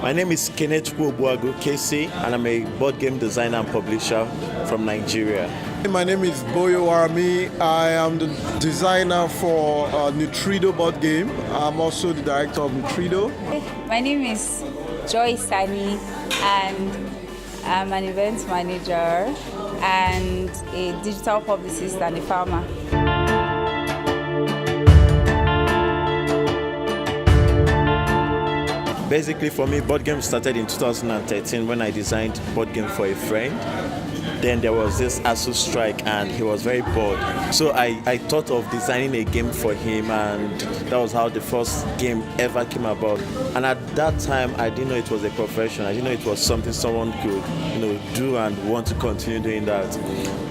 My name is Kenneth Buagu KC, and I'm a board game designer and publisher from Nigeria. My name is Boyo Arami. I am the designer for Nutrido board game. I'm also the director of Nutrido. My name is Joy Sani, and I'm an event manager and a digital publicist and a farmer. Basically, for me, board game started in 2013 when I designed board game for a friend. Then there was this ASU strike and he was very bored. So I thought of designing a game for him, and that was how the first game ever came about. And at that time, I didn't know it was a profession. I didn't know it was something someone could, do and want to continue doing that.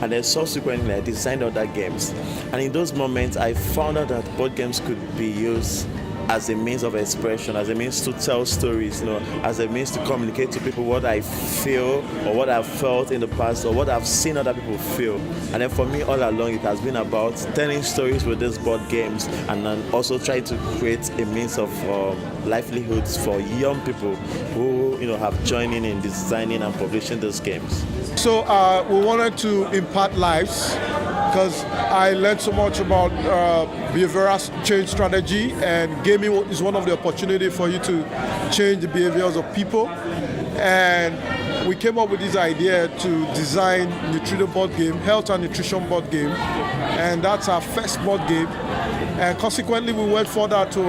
And then subsequently, I designed other games. And in those moments, I found out that board games could be used as a means of expression, as a means to tell stories, as a means to communicate to people what I feel or what I've felt in the past or what I've seen other people feel. And then for me, all along, it has been about telling stories with these board games, and then also trying to create a means of livelihoods for young people who, have joined in designing and publishing these games. So we wanted to impact lives, because I learned so much about behavioral change strategy, and gaming is one of the opportunities for you to change the behaviors of people. And we came up with this idea to design Nutrido board game, health and nutrition board game, and that's our first board game. And consequently, we went further to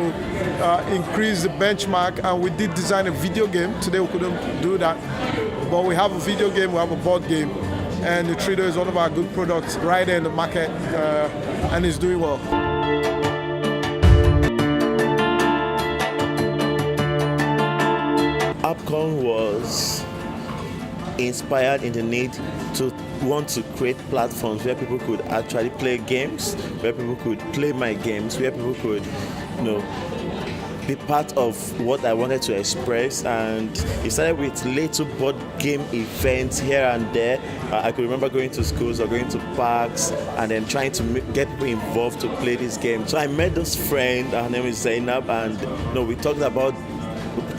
increase the benchmark, and we did design a video game. Today we couldn't do that, but we have a video game, we have a board game. And Nutrido is one of our good products right there in the market, and is doing well. AppCon was inspired in the need to want to create platforms where people could actually play games, where people could play my games, where people could, be part of what I wanted to express. And it started with little board game events here and there. I could remember going to schools or going to parks and then trying to get people involved to play this game. So I met this friend, her name is Zainab, and we talked about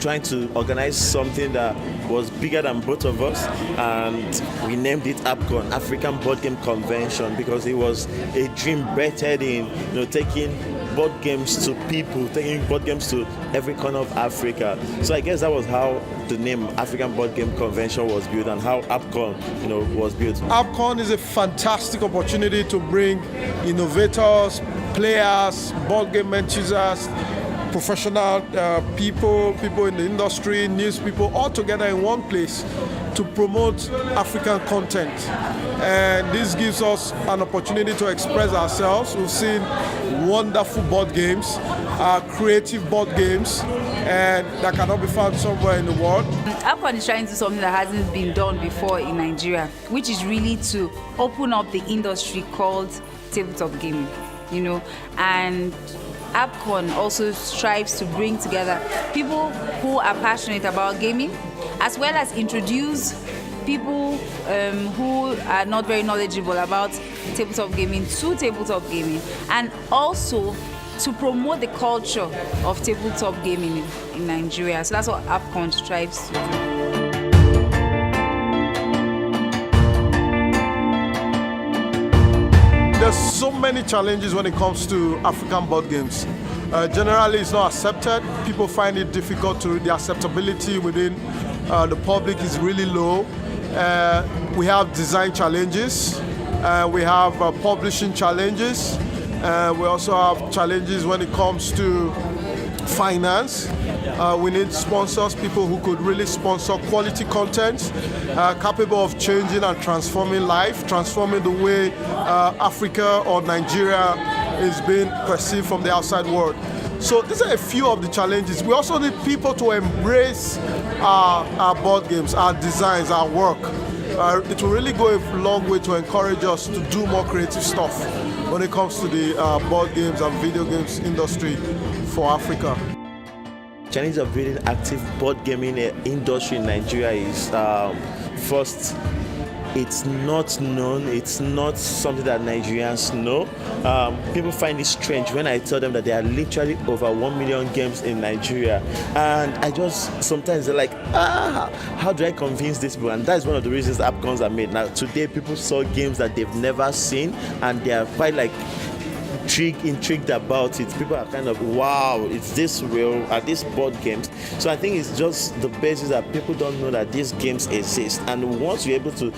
trying to organize something that was bigger than both of us, and we named it AppCon, African Boardgame Convention, because it was a dream birthed in taking board games to people, taking board games to every corner of Africa. So I guess that was how the name African Boardgame Convention was built, and how AppCon was built. AppCon is a fantastic opportunity to bring innovators, players, board game enthusiasts, professional people in the industry, news people, all together in one place to promote African content. And this gives us an opportunity to express ourselves. We've seen wonderful board games, creative board games, and that cannot be found somewhere in the world. AppCon is trying to do something that hasn't been done before in Nigeria, which is really to open up the industry called tabletop gaming, and AppCon also strives to bring together people who are passionate about gaming, as well as introduce people who are not very knowledgeable about tabletop gaming to tabletop gaming, and also to promote the culture of tabletop gaming in Nigeria. So that's what AppCon strives to do. There's so many challenges when it comes to African board games. Generally, it's not accepted. People find it difficult the acceptability within the public is really low. We have design challenges. We have publishing challenges. We also have challenges when it comes to finance. We need sponsors, people who could really sponsor quality content, capable of changing and transforming life, transforming the way Africa or Nigeria is being perceived from the outside world. So these are a few of the challenges. We also need people to embrace our board games, our designs, our work. It will really go a long way to encourage us to do more creative stuff when it comes to the board games and video games industry for Africa. Challenge of building active board gaming industry in Nigeria is first it's not known. It's not something that Nigerians know. People find it strange when I tell them that there are literally over 1 million games in Nigeria. And I just, sometimes they're like, how do I convince these people? And that's one of the reasons AppCons are made. Now, today, people saw games that they've never seen, and they are quite like intrigued about it. People are kind of, wow, it's this real? Are these board games? So I think it's just the basis that people don't know that these games exist. And once we're able to,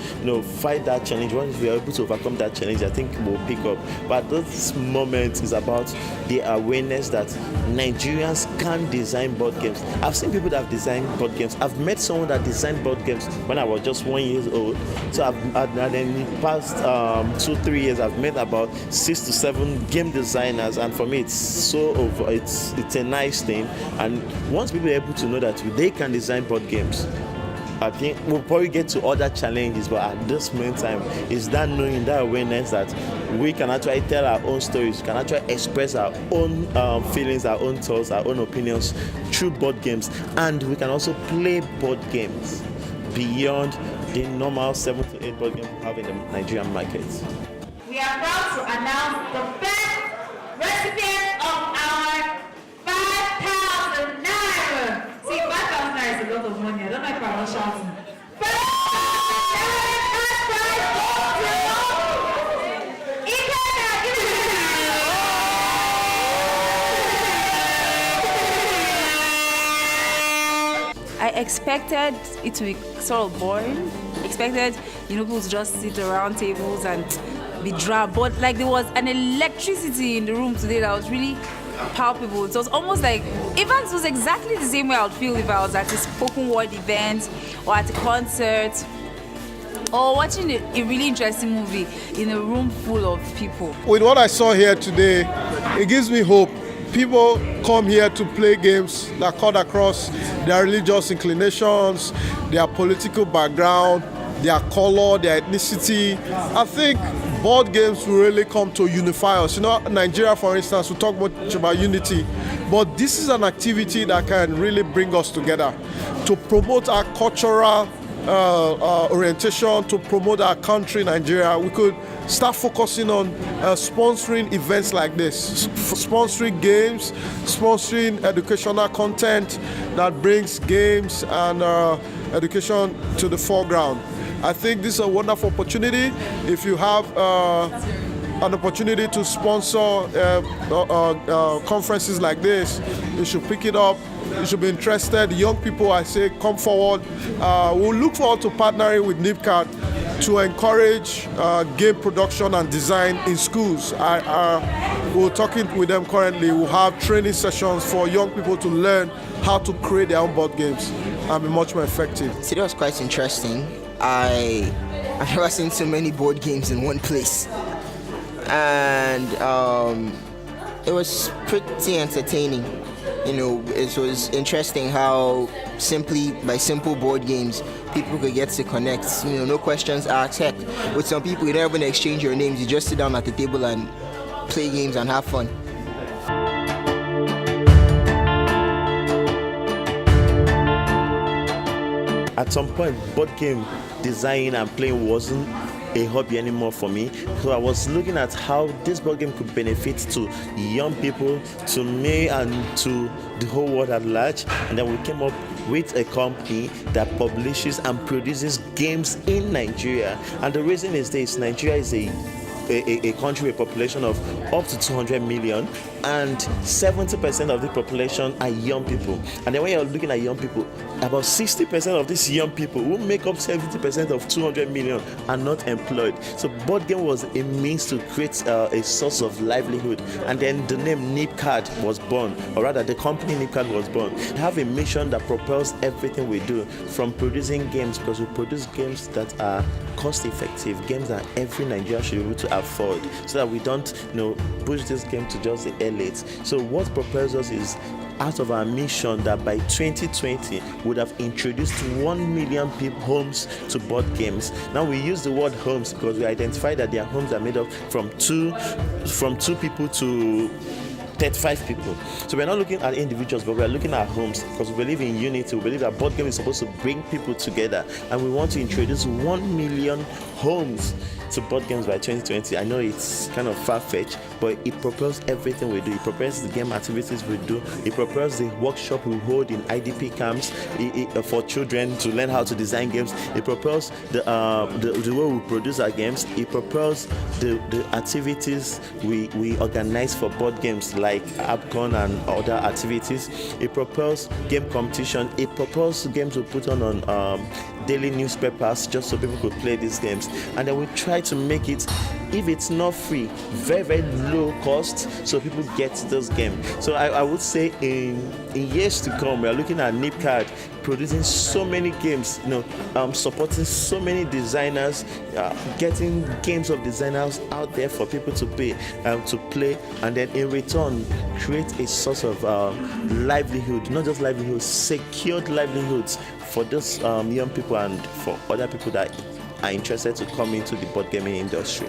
fight that challenge, once we're able to overcome that challenge, I think we'll pick up. But this moment is about the awareness that Nigerians can design board games. I've seen people that have designed board games. I've met someone that designed board games when I was just 1 year old. So and in the past 2-3 years, I've met about 6 to 7 game designers, and for me it's a nice thing. And once people are able to know that they can design board games, I think we'll probably get to other challenges, but at this moment in time, is that knowing, that awareness that we can actually tell our own stories, we can actually express our own feelings, our own thoughts, our own opinions through board games, and we can also play board games beyond the normal 7 to 8 board games we have in the Nigerian market. We are proud to announce the best recipient of our 5,000 naira. See, 5,000 naira is a lot of money. I don't know if I'm not shouting. I expected it to be sort of boring. Expected, people to just sit around tables and be drab. But like there was an electricity in the room today that was really palpable. It was almost like, in fact, it was exactly the same way I would feel if I was at a spoken word event or at a concert or watching a really interesting movie in a room full of people. With what I saw here today, it gives me hope. People come here to play games that cut across their religious inclinations, their political background, their color, their ethnicity. I think board games will really come to unify us. Nigeria, for instance, we talk much about unity, but this is an activity that can really bring us together to promote our cultural orientation, to promote our country, Nigeria. We could start focusing on sponsoring events like this, sponsoring games, sponsoring educational content that brings games and education to the foreground. I think this is a wonderful opportunity. If you have an opportunity to sponsor conferences like this, you should pick it up. You should be interested. Young people, I say, come forward. We'll look forward to partnering with NIBCARD to encourage game production and design in schools. We're talking with them currently. We'll have training sessions for young people to learn how to create their own board games and be much more effective. Today was quite interesting. I've never seen so many board games in one place. And it was pretty entertaining. It was interesting how by simple board games, people could get to connect. No questions asked. Heck, with some people, you don't even exchange your names. You just sit down at the table and play games and have fun. At some point, board game design and playing wasn't a hobby anymore for me. So I was looking at how this board game could benefit to young people, to me, and to the whole world at large. And then we came up with a company that publishes and produces games in Nigeria. And the reason is this: Nigeria is a country with a population of up to 200 million, and 70% of the population are young people. And then when you're looking at young people, about 60% of these young people who make up 70% of 200 million are not employed. So board game was a means to create a source of livelihood. And then the name NIBCARD was born, or rather the company NIBCARD was born. We have a mission that propels everything we do, from producing games, because we produce games that are cost effective, games that every Nigerian should be able to afford, so that we don't push this game to just the elites. So what propels us is out of our mission that by 2020 we would have introduced 1 million homes to board games. Now we use the word homes because we identify that their homes are made up from two people to 35 people. So we're not looking at individuals, but we're looking at homes, because we believe in unity. We believe that board game is supposed to bring people together, and we want to introduce 1 million homes to board games by 2020. I know it's kind of far-fetched, but it propels everything we do. It propels the game activities we do. It propels the workshop we hold in IDP camps for children to learn how to design games. It propels the way we produce our games. It propels the activities we organize for board games like AppCon and other activities. It propels game competition. It propels games we put on daily newspapers just so people could play these games. And then we try to make it, if it's not free, very, very low cost so people get those games. So I would say in years to come, we are looking at NIBCARD producing so many games, supporting so many designers, getting games of designers out there for people to play, and then in return create a source of livelihood, not just livelihood, secured livelihoods for those young people and for other people that are interested to come into the board gaming industry.